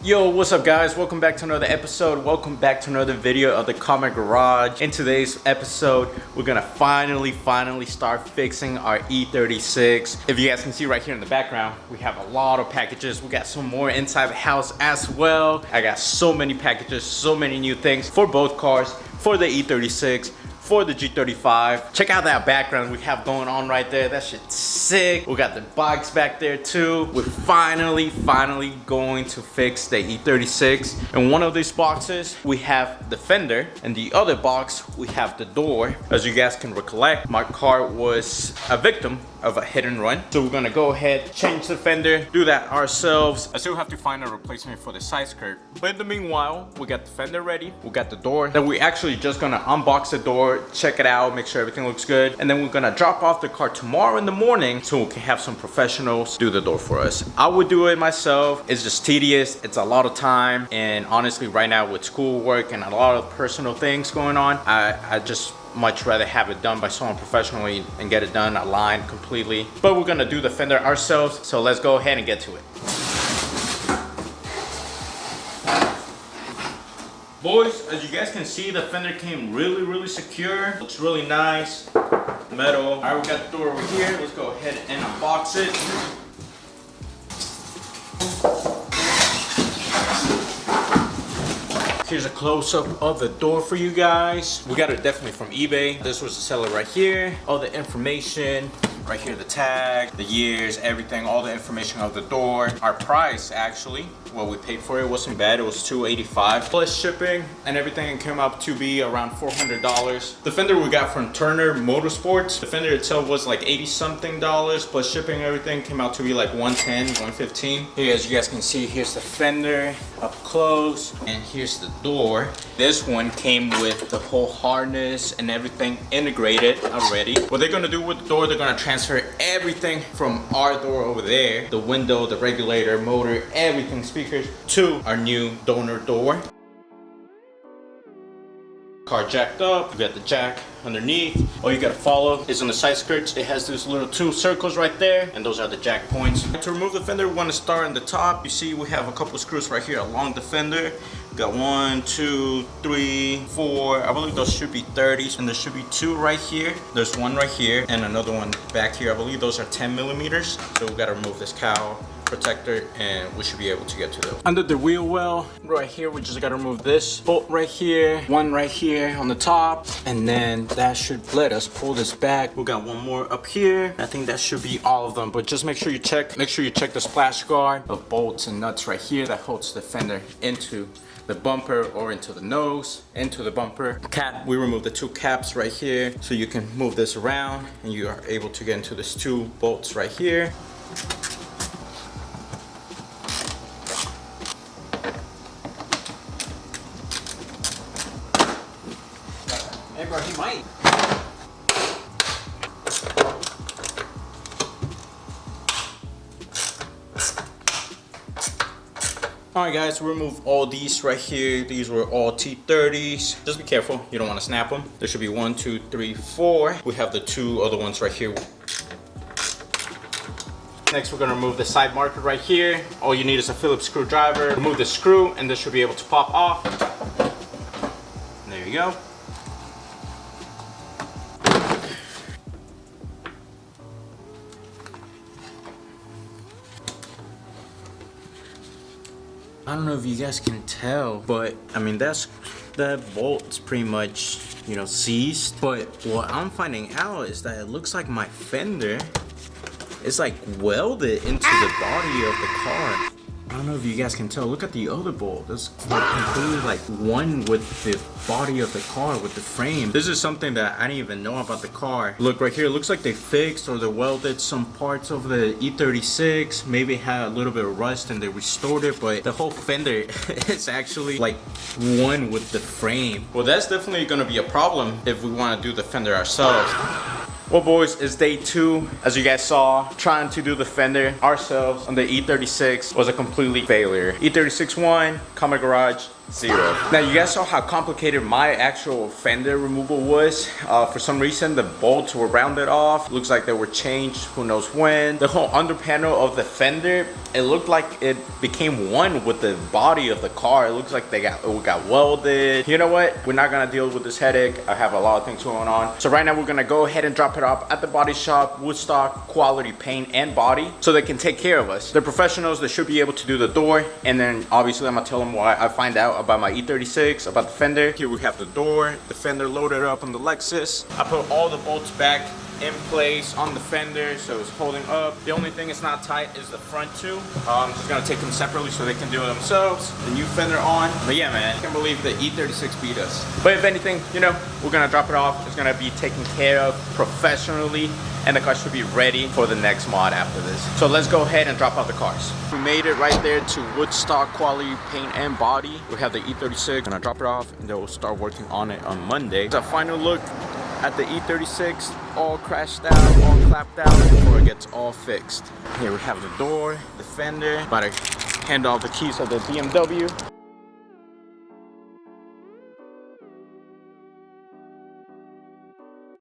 Yo, what's up guys? Welcome back to another episode. Welcome back to another video of the KameGarage. In today's episode, we're gonna finally start fixing our E36. If you guys can see right here in the background, we have a lot of packages. We got some more inside the house as well. I got so many packages, so many new things for both cars, for the E36, for the G35. Check out that background we have going on right there. That shit's sick. We got the bikes back there too. We're finally going to fix the E36. In one of these boxes, we have the fender. In the other box, we have the door. As you guys can recollect, my car was a victim of a hit and run. So we're gonna go ahead, change the fender, do that ourselves. I still have to find a replacement for the side skirt. But in the meanwhile, we got the fender ready. We got the door. Then we actually just gonna unbox the door, check it out, make sure everything looks good. And then we're gonna drop off the car tomorrow in the morning so we can have some professionals do the door for us. I would do it myself. It's just tedious. It's a lot of time. And honestly, right now with school work and a lot of personal things going on, I just much rather have it done by someone professionally and get it done aligned completely. But we're gonna do the fender ourselves, so let's go ahead and get to it. Boys, as you guys can see, the fender came really secure. Looks really nice. Metal. All right, we got the door over here. Let's go ahead and unbox it. Here's a close-up of the door for you guys. We got it definitely from eBay. This was the seller right here. All the information, right here, the tag, the years, everything, all the information of the door. Our price, actually, what we paid for it wasn't bad. It was $285 plus shipping and everything. It came up to be around $400. The fender we got from Turner Motorsports. The fender itself was like 80 something dollars plus shipping and everything. Came out to be like 110, 115. Here, as you guys can see, here's the fender up close, and here's the door. This one came with the whole harness and everything integrated already. What they're gonna do with the door, they're gonna transfer everything from our door over there, the window, the regulator, motor, everything, speakers, to our new donor door. Car jacked up, you got the jack underneath. All you gotta follow is on the side skirts. It has these little two circles right there, and those are the jack points. To remove the fender, we want to start on the top. You see we have a couple screws right here along the fender. We got 1, 2, 3, 4. I believe those should be 30s, and there should be 2 right here. There's one right here and another one back here. I believe those are 10 millimeters. So we gotta remove this cowl protector and we should be able to get to them. Under the wheel well right here, we just got to remove this bolt right here, one right here on the top, and then that should let us pull this back. We got one more up here. I think that should be all of them, but just make sure you check the splash guard of bolts and nuts right here that holds the fender into the bumper or into the nose, into the bumper cap. We remove the 2 caps right here so you can move this around and you are able to get into these 2 bolts right here. Hey bro, he might. Alright guys, remove all these right here. These were all T30s. Just be careful, you don't want to snap them. There should be 1, 2, 3, 4. We have the 2 other ones right here. Next, we're gonna remove the side marker right here. All you need is a Phillips screwdriver. Remove the screw and this should be able to pop off. There you go. I don't know if you guys can tell, but I mean that bolt's pretty much, you know, seized. But what I'm finding out is that it looks like my fender is like welded into the body of the car. I don't know if you guys can tell. Look at the other bolt. That's like completely like one with the body of the car, with the frame. This is something that I didn't even know about the car. Look right here. It looks like they fixed or they welded some parts of the E36. Maybe it had a little bit of rust and they restored it, but the whole fender is actually like one with the frame. Well, that's definitely gonna be a problem if we want to do the fender ourselves. Well boys, it's day 2. As you guys saw, trying to do the fender ourselves on the E36 was a completely failure. E36 won, KameGarage 0. Now you guys saw how complicated my actual fender removal was. For some reason the bolts were rounded off. Looks like they were changed who knows when. The whole under panel of the fender, it looked like it became one with the body of the car. It looks like it got welded. You know what? We're not gonna deal with this headache. I have a lot of things going on. So right now we're gonna go ahead and drop it off at the body shop, Woodstock quality paint and body, so they can take care of us. They're professionals. They should be able to do the door, and then obviously I'm gonna tell them what I find out about my E36, about the fender. Here we have the door, the fender loaded up on the Lexus. I put all the bolts back in place on the fender, so it's holding up. The only thing that's not tight is the front two. I'm just gonna take them separately so they can do it themselves. The new fender on. But yeah, man, I can't believe the E36 beat us. But if anything, you know, we're gonna drop it off. It's gonna be taken care of professionally, and the car should be ready for the next mod after this. So let's go ahead and drop out the cars. We made it right there to Woodstock quality paint and body. We have the E36. Gonna drop it off, and they'll start working on it on Monday. It's a final look at the E36, all crashed out, all clapped out before it gets all fixed. Here we have the door, the fender. About to hand off the keys of the BMW.